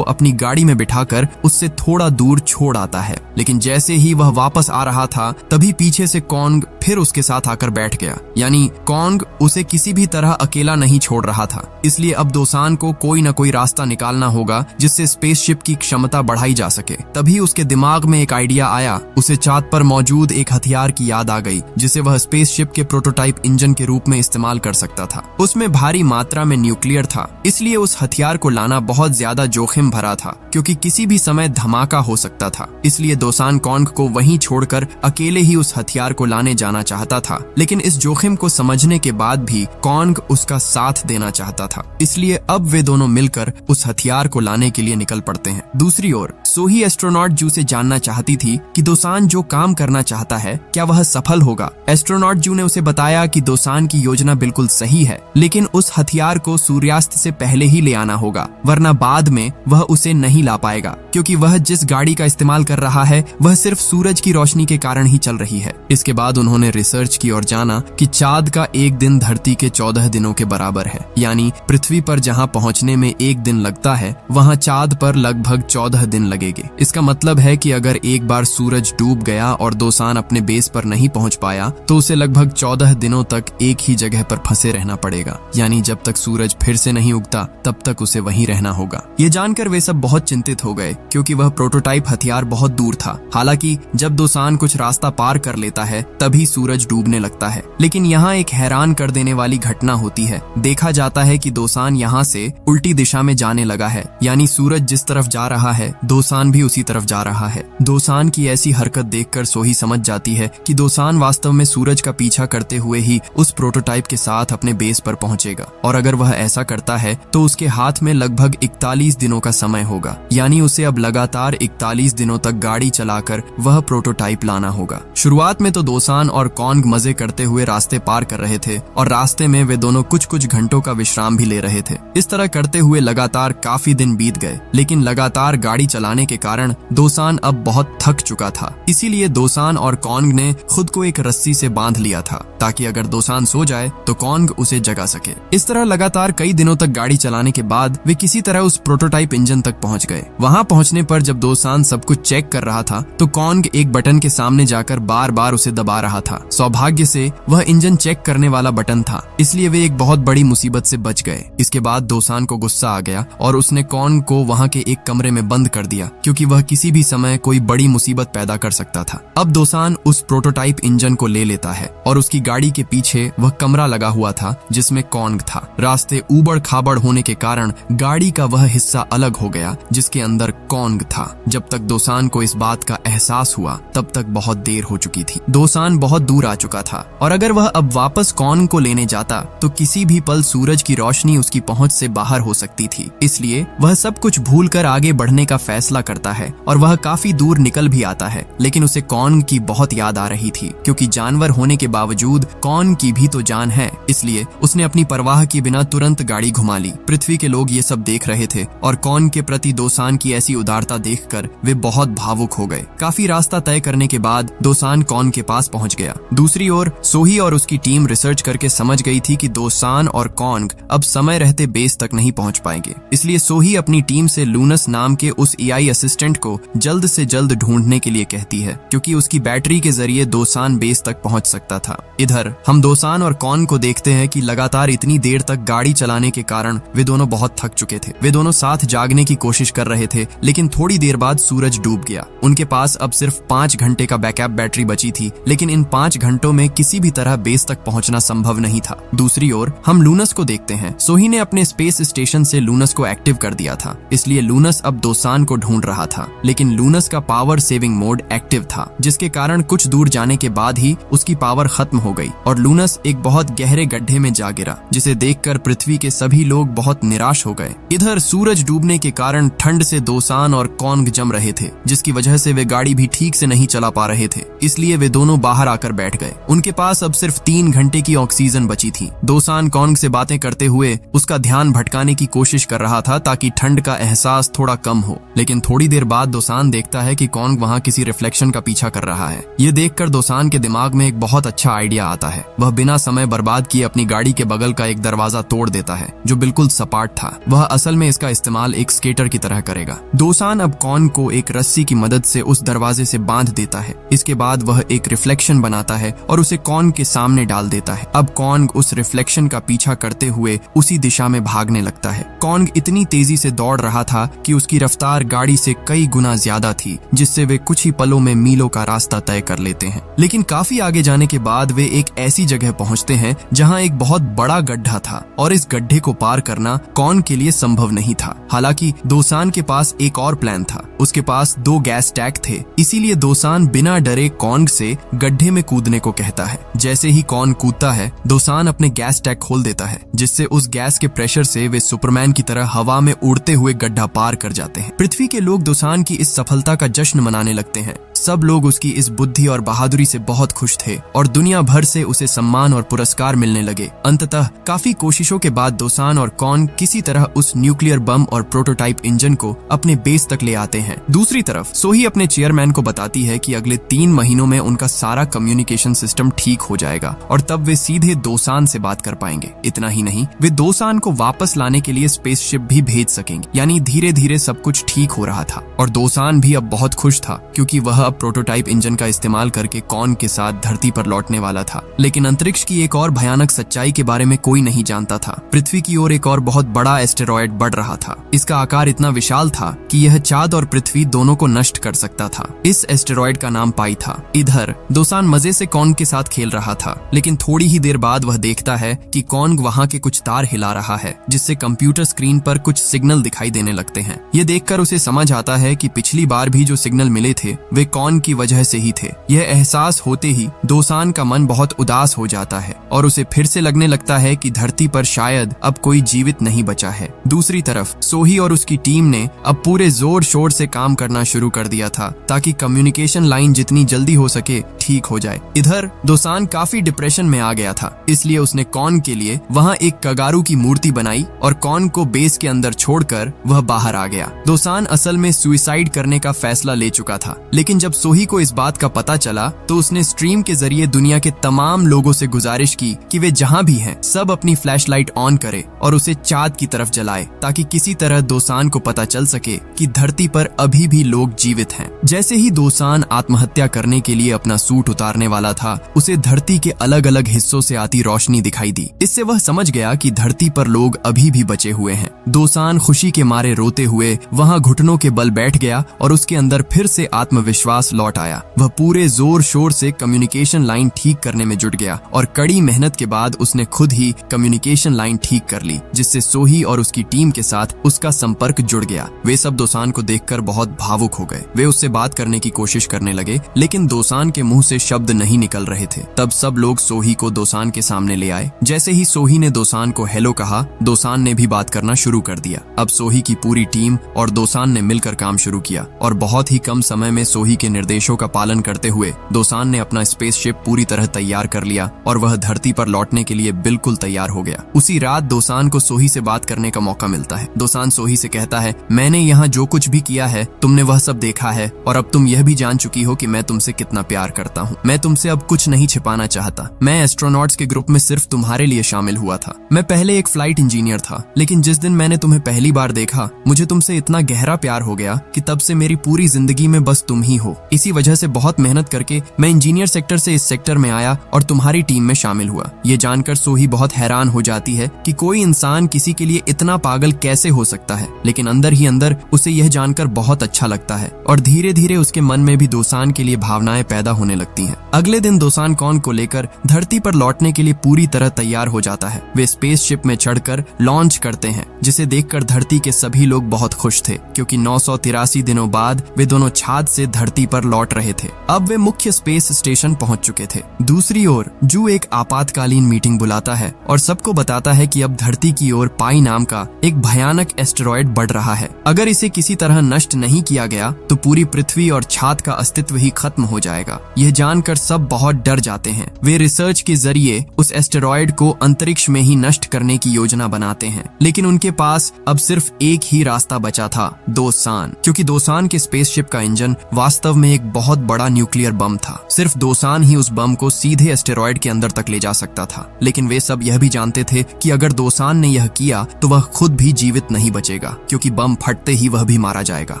अपनी गाड़ी में बिठाकर उससे थोड़ा दूर छोड़ आता है। लेकिन जैसे ही वह वापस आ रहा था तभी पीछे से कॉन्ग फिर उसके साथ आकर बैठ गया। यानी कॉन्ग उसे किसी भी तरह अकेला नहीं छोड़ रहा था। इसलिए अब दोसान को कोई न कोई रास्ता निकालना होगा जिससे स्पेसशिप की क्षमता बढ़ाई जा सके। तभी उसके दिमाग में एक आइडिया आया। उसे चांद पर मौजूद एक हथियार की याद आ गई जिसे वह स्पेसशिप के प्रोटोटाइप इंजन के रूप में इस्तेमाल कर सकता था। उसमें भारी मात्रा में न्यूक्लियर था, इसलिए उस हथियार को लाना बहुत ज्यादा जोखिम भरा था क्योंकि किसी भी समय धमाका हो सकता था। इसलिए दोसान कॉन्ग को वहीं छोड़कर अकेले ही उस हथियार को लाने जाना चाहता था। लेकिन इस जोखिम को समझने के बाद भी कॉन्ग उसका साथ देना चाहता था। इसलिए अब वे दोनों मिलकर उस हथियार को लाने के लिए निकल पड़ते हैं। दूसरी ओर सोही एस्ट्रोनॉट जू से जानना चाहती थी कि दोसान जो काम करना चाहता है क्या वह सफल होगा। एस्ट्रोनॉट जू ने उसे बताया कि दोसान की योजना बिल्कुल सही है, लेकिन उस हथियार को सूर्यास्त से पहले ही ले आना होगा, वरना बाद में वह उसे नहीं ला पाएगा क्योंकि वह जिस गाड़ी का इस्तेमाल कर रहा है वह सिर्फ सूरज की रोशनी के कारण ही चल रही है। इसके बाद उन्होंने रिसर्च की और जाना कि चांद का एक दिन धरती के 14 दिनों के बराबर है। यानी पृथ्वी पर जहां पहुंचने में एक दिन लगता है वहां चांद पर लगभग 14 दिन लगेंगे। इसका मतलब है कि अगर एक बार सूरज डूब गया और दोसान अपने बेस पर नहीं पहुंच पाया तो उसे लगभग 14 दिनों तक एक ही जगह पर फंसे रहना पड़ेगा। यानी जब तक सूरज फिर से नहीं उगता तब तक उसे वहीं रहना होगा। ये जानकर वे सब बहुत चिंतित हो गए क्योंकि वह प्रोटोटाइप हथियार बहुत दूर था। हालांकि जब दोसान कुछ रास्ता पार कर लेता है तभी सूरज डूबने लगता है। लेकिन यहाँ एक हैरान कर देने वाली घटना होती है। देखा जाता है कि दोसान यहाँ से उल्टी दिशा में जाने लगा है। यानी सूरज जिस तरफ जा रहा है दोसान भी उसी तरफ जा रहा है। दोसान की ऐसी हरकत देखकर सोही समझ जाती है कि दोसान वास्तव में सूरज का पीछा करते हुए ही उस प्रोटोटाइप के साथ अपने बेस पर पहुंचेगा और अगर वह ऐसा करता है तो उसके हाथ में लगभग 41 दिनों का समय होगा। यानी उसे अब लगातार 41 दिनों तक गाड़ी चलाकर वह प्रोटोटाइप लाना होगा। शुरुआत में तो दोसान और कॉन्ग मजे करते हुए रास्ते पार कर रहे थे और रास्ते में वे दोनों कुछ कुछ घंटों का विश्राम भी ले रहे थे। इस तरह करते हुए लगातार काफी दिन बीत गए। लेकिन लगातार गाड़ी चलाने के कारण दोसान अब बहुत थक चुका था। इसीलिए दोसान और कॉन्ग ने खुद को एक रस्सी से बांध लिया था ताकि अगर दोसान सो जाए तो कॉन्ग उसे जगा सके। इस तरह लगातार कई दिनों तक गाड़ी चलाने के बाद वे किसी तरह उस प्रोटोटाइप इंजन तक पहुंच गए। वहां पहुंचने पर जब दोसान सब कुछ चेक कर रहा था तो कॉन्ग एक बटन के सामने जाकर बार बार उसे दबा रहा था। सौभाग्य से वह इंजन चेक करने वाला बटन था, इसलिए वे एक बहुत बड़ी मुसीबत से बच गए। इसके बाद दोसान को गुस्सा आ गया और उसने कॉन्ग को वहां के एक कमरे में बंद कर दिया क्योंकि वह किसी भी समय कोई बड़ी मुसीबत पैदा कर सकता था। अब दोसान उस प्रोटोटाइप इंजन को ले लेता है और उसकी गाड़ी के पीछे वह कमरा लगा हुआ था जिसमें कॉन्ग था। रास्ते ऊबड़ खाबड़ होने के कारण गाड़ी का वह हिस्सा अलग हो गया जिसके अंदर कॉन्ग था। जब तक दोसान को इस बात का एहसास हुआ तब तक बहुत देर हो चुकी थी। दोसान बहुत दूर आ चुका था और अगर वह अब वापस कॉन्ग को लेने जाता तो किसी भी पल सूरज की रोशनी उसकी पहुंच से बाहर हो सकती थी। इसलिए वह सब कुछ भूलकर आगे बढ़ने का फैसला करता है और वह काफी दूर निकल भी आता है। लेकिन उसे कॉन्ग की बहुत याद आ रही थी क्योंकि जानवर होने के बावजूद कॉन्ग की भी तो जान है। इसलिए उसने अपनी परवाह किए बिना तुरंत गाड़ी घुमा ली। पृथ्वी के लोग ये सब देख रहे थे और कॉन्ग के प्रति दोसान की ऐसी उदारता देखकर वे बहुत भावुक हो गए। काफी रास्ता तय करने के बाद दोसान कॉन्ग के पास पहुंच गया। दूसरी ओर सोही और उसकी टीम रिसर्च करके समझ गई थी कि दोसान और कॉन्ग अब समय रहते बेस तक नहीं पहुंच पाएंगे। इसलिए सोही अपनी टीम से लूनस नाम के उस एआई असिस्टेंट को जल्द से जल्द ढूंढने के लिए कहती है क्योंकि उसकी बैटरी के जरिए दोसान बेस तक पहुंच सकता था। इधर हम दोसान और कॉन्ग को देखते हैं कि लगातार इतनी देर तक गाड़ी चलाने के कारण वे दोनों बहुत थक चुके थे। वे दोनों साथ जागने की कोशिश कर रहे थे लेकिन थोड़ी देर बाद सूरज डूब गया। उनके पास अब सिर्फ 5 घंटे का बैकअप बैटरी बची थी लेकिन इन 5 घंटों में किसी भी तरह बेस तक पहुंचना संभव नहीं था। दूसरी ओर हम लूनस को देखते हैं। सोही ने अपने स्पेस स्टेशन से लूनस को एक्टिव कर दिया था, इसलिए लूनस अब दोसान को ढूंढ रहा था। लेकिन लूनस का पावर सेविंग मोड एक्टिव था जिसके कारण कुछ दूर जाने के बाद ही उसकी पावर खत्म हो गई और लूनस एक बहुत गहरे गड्ढे में जा गिरा जिसे देखकर पृथ्वी के सभी लोग बहुत निराश हो गए। इधर सूरज डूबने के कारण ठंड से दोसान और कॉन्ग जम रहे थे जिसकी वजह से वे गाड़ी भी ठीक से नहीं चला पा रहे थे। इसलिए वे दोनों बाहर आकर बैठ गए। उनके पास अब सिर्फ 3 घंटे की ऑक्सीजन बची थी। दोसान कॉन्ग से बातें करते हुए उसका ध्यान भटकाने की कोशिश कर रहा था ताकि ठंड का एहसास थोड़ा कम हो। लेकिन थोड़ी देर बाद दोसान देखता है कि कॉन्ग वहां किसी रिफ्लेक्शन का पीछा कर रहा है। ये देखकर दोसान के दिमाग में एक बहुत अच्छा आइडिया आता है। वह बिना समय बर्बाद किए अपनी गाड़ी के बगल का एक दरवाजा तोड़ देता है जो बिल्कुल सपाट था। वह असल में इसका इस्तेमाल एक स्केटर की तरह करेगा। दोसान अब कॉन्ग को एक रस्सी की मदद से उस दरवाजे से बांध देता है। इसके बाद वह एक रिफ्लेक्शन बनाता है और उसे कॉन्ग के सामने डाल देता है। अब कॉन्ग उस रिफ्लेक्शन का पीछा करते हुए उसी दिशा में भागने लगता है। कॉन्ग इतनी तेजी से दौड़ रहा था कि उसकी रफ्तार गाड़ी से कई गुना ज्यादा थी, जिससे वे कुछ ही पलों में मीलों का रास्ता तय कर लेते हैं। लेकिन काफी आगे जाने के बाद वे एक ऐसी जगह पहुंचते हैं जहां एक बहुत बड़ा गड्ढा था और इस गड्ढे को पार करना कॉन्ग के लिए संभव नहीं था। हालांकि दोसान के पास एक और प्लान था। उसके पास 2 गैस टैंक थे, इसीलिए दोसान बिना डरे कॉन्ग से गड्ढे में कूदने को कहता है। जैसे ही कॉन्ग कूदता है, दोसान अपने गैस टैंक खोल देता है, जिससे उस गैस के प्रेशर से वे सुपरमैन की तरह हवा में उड़ते हुए गड्ढा पार कर जाते हैं। पृथ्वी के लोग दोसान की इस सफलता का जश्न मनाने लगते हैं। सब लोग उसकी इस बुद्धि और बहादुरी से बहुत खुश थे और दुनिया भर से उसे सम्मान और पुरस्कार मिलने लगे। अंततः काफी कोशिशों के बाद दोसान और कॉन्ग किसी तरह उस न्यूक्लियर बम और प्रोटोटाइप इंजन को अपने बेस तक ले आते हैं। दूसरी तरफ सोही अपने चेयरमैन को बताती है कि अगले 3 महीनों में उनका सारा कम्युनिकेशन सिस्टम ठीक हो जाएगा और तब वे सीधे दोसान से बात कर पाएंगे। इतना ही नहीं, वे दोसान को वापस लाने के लिए स्पेसशिप भी भेज सकेंगे। यानी धीरे धीरे सब कुछ ठीक हो रहा था और दोसान भी अब बहुत खुश था, क्योंकि वह अब प्रोटोटाइप इंजन का इस्तेमाल करके कॉन्ग के साथ धरती पर लौटने वाला था। लेकिन अंतरिक्ष की एक और भयानक सच्चाई के बारे में कोई नहीं जानता था। पृथ्वी की ओर एक और बहुत बड़ा एस्टेरॉयड बढ़ रहा था। इसका आकार इतना विशाल था कि यह चांद और पृथ्वी दोनों को नष्ट कर सकता था। इस एस्टेरॉयड का नाम पाई था। इधर दोसान मजे से कॉन्ग के साथ खेल रहा था, लेकिन थोड़ी ही देर बाद वह देखता है कि कॉन्ग वहां के कुछ तार हिला रहा है, जिससे कंप्यूटर स्क्रीन पर कुछ सिग्नल दिखाई देने लगते हैं। ये देखकर उसे समझ आता है कि पिछली बार भी जो सिग्नल मिले थे वे कॉन्ग की वजह से ही थे। यह एहसास होते ही दोसान का मन बहुत उदास हो जाता है और उसे फिर से लगने लगता है कि धरती पर शायद अब कोई जीवित नहीं बचा है। दूसरी तरफ सोही और उसकी टीम ने अब पूरे जोर शोर से काम करना शुरू कर दिया था ताकि कम्युनिकेशन लाइन जितनी जल्दी हो सके ठीक हो जाए। इधर दोसान काफी डिप्रेशन में आ गया था, इसलिए उसने कॉन्ग के लिए वहां एक कगारू की मूर्ति बनाई और कॉन्ग को बेस के अंदर छोड़कर वह बाहर आ गया। दोसान असल में सुसाइड करने का फैसला ले चुका था, लेकिन जब सोही को इस बात का पता चला तो उसने स्ट्रीम के जरिए दुनिया के तमाम लोगों से गुजारिश की कि वे जहां भी हैं सब अपनी फ्लैशलाइट ऑन करें और उसे चांद की तरफ जलाए, ताकि किसी तरह दोसान को पता चल सके कि धरती पर अभी भी लोग जीवित हैं। जैसे ही दोसान आत्महत्या करने के लिए अपना सूट उतारने वाला था, उसे धरती के अलग अलग हिस्सों से आती रोशनी दिखाई दी। इससे वह समझ गया कि धरती पर लोग अभी भी बचे हुए हैं। दोसान खुशी के मारे रोते हुए वहां घुटनों के बल बैठ गया और उसके अंदर फिर से आत्मविश्वास लौट आया। वह पूरे जोर शोर से कम्युनिकेशन लाइन ठीक करने में जुट गया और कड़ी मेहनत के बाद उसने खुद ही कम्युनिकेशन लाइन ठीक कर ली, जिससे सोही और उसकी टीम के साथ उसका संपर्क जुड़ गया। वे सब दोसान को देखकर बहुत भावुक हो गए। वे उससे बात करने की कोशिश करने लगे, लेकिन दोसान के मुंह से शब्द नहीं निकल रहे थे। तब सब लोग सोही को दोसान के सामने ले आए। जैसे ही सोही ने दोसान को हेलो कहा, दोसान ने भी बात करना शुरू कर दिया। अब सोही की पूरी टीम और दोसान ने मिलकर काम शुरू किया और बहुत ही कम समय में सोही के निर्देशों का पालन करते हुए दोसान ने अपना स्पेसशिप पूरी तरह तैयार कर लिया और वह धरती पर लौटने के लिए बिल्कुल तैयार हो गया। उसी रात दोसान को सोही से बात करने का मौका मिलता है। दोसान सोही से कहता है, मैंने यहाँ जो कुछ भी किया है तुमने वह सब देखा है और अब तुम यह भी जान चुकी हो कि मैं तुमसे कितना प्यार करता हूँ। मैं तुमसे अब कुछ नहीं छिपाना चाहता। मैं एस्ट्रोनॉट्स के ग्रुप में सिर्फ तुम्हारे लिए शामिल हुआ था। मैं पहले एक फ्लाइट इंजीनियर था, लेकिन जिस दिन मैंने तुम्हें पहली बार देखा मुझे तुमसे इतना गहरा प्यार हो गया कि तब से मेरी पूरी जिंदगी में बस तुम ही हो। इसी वजह से बहुत मेहनत करके मैं इंजीनियर सेक्टर से इस सेक्टर में आया और तुम्हारी टीम में शामिल हुआ। ये जानकर सोही बहुत हैरान हो जाती है कि कोई इंसान किसी के लिए इतना पागल कैसे हो सकता है, लेकिन अंदर ही अंदर उसे यह जानकर बहुत अच्छा लगता है और धीरे धीरे उसके मन में भी दोसान के लिए भावनाएं पैदा होने लगती हैं। अगले दिन दोसान कॉन्ग को लेकर धरती पर लौटने के लिए पूरी तरह तैयार हो जाता है। वे स्पेसशिप में चढ़कर लॉन्च करते हैं, जिसे देखकर धरती के सभी लोग बहुत खुश थे, क्योंकि 983 दिनों बाद वे दोनों छाद से धरती पर लौट रहे थे। अब वे मुख्य स्पेस स्टेशन पहुंच चुके थे। दूसरी ओर जू एक आपातकालीन मीटिंग बुलाता है और सबको बताता है कि अब धरती की ओर पाई नाम का एक भयानक एस्टेरॉयड बढ़ रहा है। अगर इसे किसी तरह नष्ट नहीं किया गया तो पूरी पृथ्वी और छाद का अस्तित्व ही खत्म हो जाएगा। यह जानकर सब बहुत डर जाते हैं। वे रिसर्च के जरिए उस एस्टेरॉयड को अंतरिक्ष में ही नष्ट करने की योजना बनाते हैं, लेकिन उनके पास अब सिर्फ एक ही रास्ता बचा था, दोसान। क्योंकि दोसान के स्पेसशिप का इंजन वास्तव में एक बहुत बड़ा न्यूक्लियर बम था। सिर्फ दोसान ही उस बम को सीधे एस्टेरॉयड के अंदर तक ले जा सकता था। लेकिन वे सब यह भी जानते थे कि अगर दोसान ने यह किया तो वह खुद भी जीवित नहीं बचेगा, क्योंकि बम फटते ही वह भी मारा जाएगा।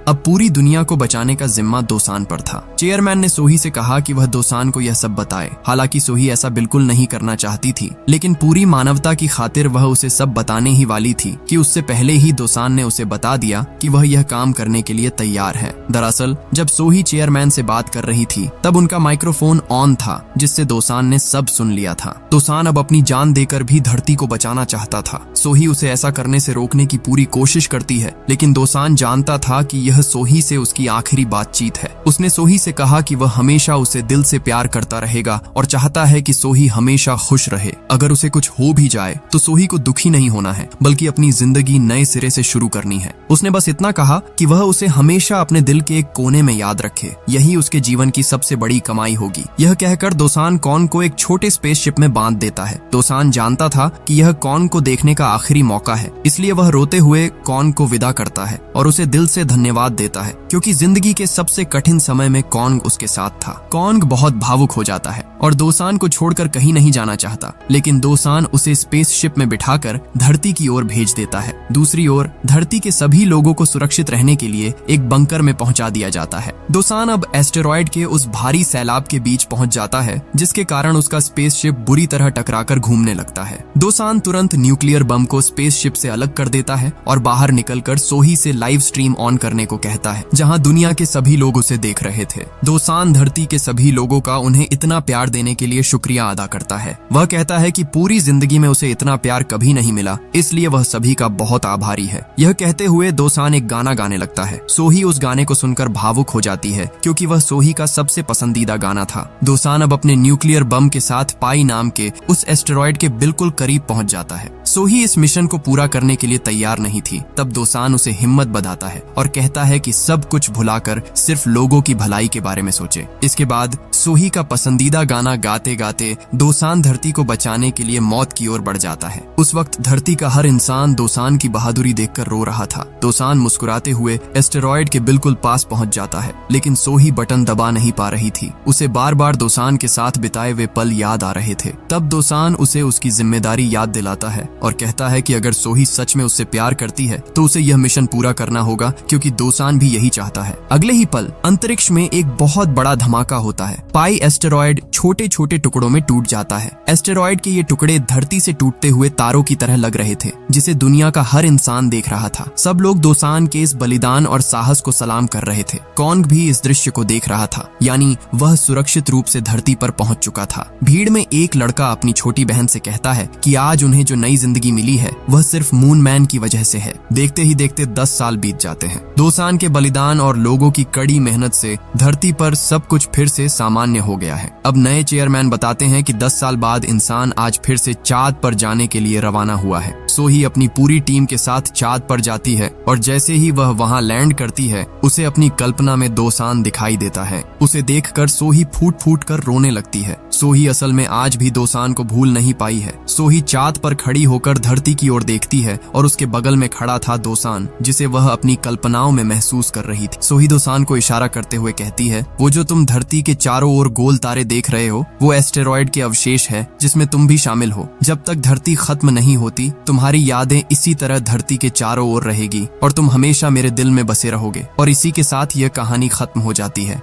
अब पूरी दुनिया को बचाने का जिम्मा दोसान पर था। चेयरमैन ने सोही से कहा कि वह दोसान को यह सब बताए। हालांकि सोही ऐसा बिल्कुल नहीं करना चाहती थी, लेकिन पूरी मानवता की खातिर वह उसे सब बताने ही वाली थी कि उससे पहले ही दोसान ने उसे बता दिया कि वह यह काम करने के लिए तैयार है। दरअसल जब सोही चेयरमैन से बात कर रही थी तब उनका माइक्रोफोन ऑन था, जिससे दोसान ने सब सुन लिया था। दोसान अब अपनी जान देकर भी धरती को बचाना चाहता था। सोही उसे ऐसा करने से रोकने की पूरी कोशिश करती है, लेकिन दोसान जानता था कि यह सोही से उसकी आखिरी बातचीत है। उसने सोही से कहा कि वह हमेशा उसे दिल से प्यार करता रहेगा और चाहता है कि सोही हमेशा खुश रहे। अगर उसे कुछ हो भी जाए तो सोही को दुखी नहीं होना है, बल्कि अपनी जिंदगी नए सिरे से शुरू करनी है। उसने बस इतना कहा कि वह उसे हमेशा अपने दिल के एक कोने में याद रखे। यही उसके जीवन की सबसे बड़ी कमाई होगी। यह कहकर दोसान कॉन को एक छोटे स्पेसशिप में बांध देता है। दोसान जानता था कि यह कॉन को देखने का आखिरी मौका है, इसलिए वह रोते हुए कॉन को विदा करता है और उसे दिल से धन्यवाद देता है, क्योंकि जिंदगी के सबसे कठिन समय में कॉन्ग उसके साथ था। कॉन्ग बहुत भावुक हो जाता है और दोसान को छोड़कर कहीं नहीं जाना चाहता, लेकिन दोसान उसे स्पेसशिप में बिठाकर धरती की ओर भेज देता है। दूसरी ओर धरती के सभी लोगों को सुरक्षित रहने के लिए एक बंकर में पहुंचा दिया जाता है। दोसान अब एस्टेरॉयड के उस भारी सैलाब के बीच पहुंच जाता है, जिसके कारण उसका स्पेसशिप बुरी तरह टकराकर घूमने लगता है। दोसान तुरंत न्यूक्लियर बम को स्पेसशिप से अलग कर देता है और बाहर निकलकर सोही से लाइव स्ट्रीम ऑन करने को कहता है, जहां दुनिया के सभी लोग उसे देख रहे थे। दोसान धरती के सभी लोगों का उन्हें इतना प्यार देने के लिए शुक्रिया अदा करता है। वह कहता है कि पूरी जिंदगी में उसे इतना प्यार कभी नहीं मिला, इसलिए वह सभी का बहुत आभारी है। यह कहते हुए दोसान एक गाना गाने लगता है। सोही उस गाने को सुनकर भावुक हो जाती है, क्योंकि वह सोही का सबसे पसंदीदा गाना था। दोसान अब अपने न्यूक्लियर बम के साथ पाई नाम के उस एस्टेरॉयड के बिल्कुल करीब पहुंच जाता है। सोही इस मिशन को पूरा करने के लिए तैयार नहीं थी। तब दोसान उसे हिम्मत बधाता है और कहता है कि सब कुछ भुलाकर सिर्फ लोगों की भलाई के बारे में सोचे। इसके बाद सोही का पसंदीदा गाना गाते गाते दोसान धरती को बचाने के लिए मौत की ओर बढ़ जाता है। उस वक्त धरती का हर इंसान दोसान की बहादुरी देखकर रो रहा था। दोसान मुस्कुराते हुए एस्टेरॉयड के बिल्कुल पास पहुंच जाता है, लेकिन सोही बटन दबा नहीं पा रही थी। उसे बार बार दोसान के साथ बिताए हुए पल याद आ रहे थे। तब दोसान उसे उसकी जिम्मेदारी याद दिलाता है और कहता है कि अगर सोही सच में उससे प्यार करती है तो उसे यह मिशन पूरा करना होगा, क्योंकि दोसान भी यही चाहता है। अगले ही पल अंतरिक्ष में एक बहुत बड़ा धमाका होता है। पाई एस्टेरॉयड छोटे छोटे टुकड़ों में टूट जाता है। एस्टेरॉयड के ये टुकड़े धरती से टूटते हुए तारों की तरह लग रहे थे, जिसे दुनिया का हर इंसान देख रहा था। सब लोग दोसान के इस बलिदान और साहस को सलाम कर रहे थे। कॉन्ग भी इस दृश्य को देख रहा था, यानी वह सुरक्षित रूप से धरती पर पहुंच चुका था। भीड़ में एक लड़का अपनी छोटी बहन से कहता है कि आज उन्हें जो नई जिंदगी मिली है वह सिर्फ मून मैन की वजह से है। देखते ही देखते 10 साल बीत जाते हैं। दोसान के बलिदान और लोगों की कड़ी मेहनत से धरती पर सब कुछ फिर से सामान्य हो गया है। अब नए चेयरमैन बताते हैं कि 10 साल बाद इंसान आज फिर से चांद पर जाने के लिए रवाना हुआ है। सोही अपनी पूरी टीम के साथ चांद पर जाती है और जैसे ही वह वहां लैंड करती है उसे अपनी कल्पना में दोसान दिखाई देता है। उसे देखकर सोही फूट फूट कर रोने लगती है। सोही असल में आज भी दोसान को भूल नहीं पाई है। सोही चांद पर खड़ी होकर धरती की ओर देखती है और उसके बगल में खड़ा था दोसान, जिसे वह अपनी कल्पनाओं में महसूस कर रही थी। सोही दोसान को इशारा करते हुए कहती है, वो जो तुम धरती के चारों ओर गोल तारे देख रहे हो वो एस्टेरॉयड के अवशेष है, जिसमें तुम भी शामिल हो। जब तक धरती खत्म नहीं होती तुम्हारी यादें इसी तरह धरती के चारों ओर रहेगी और तुम हमेशा मेरे दिल में बसे रहोगे। और इसी के साथ यह कहानी खत्म हो जाती है।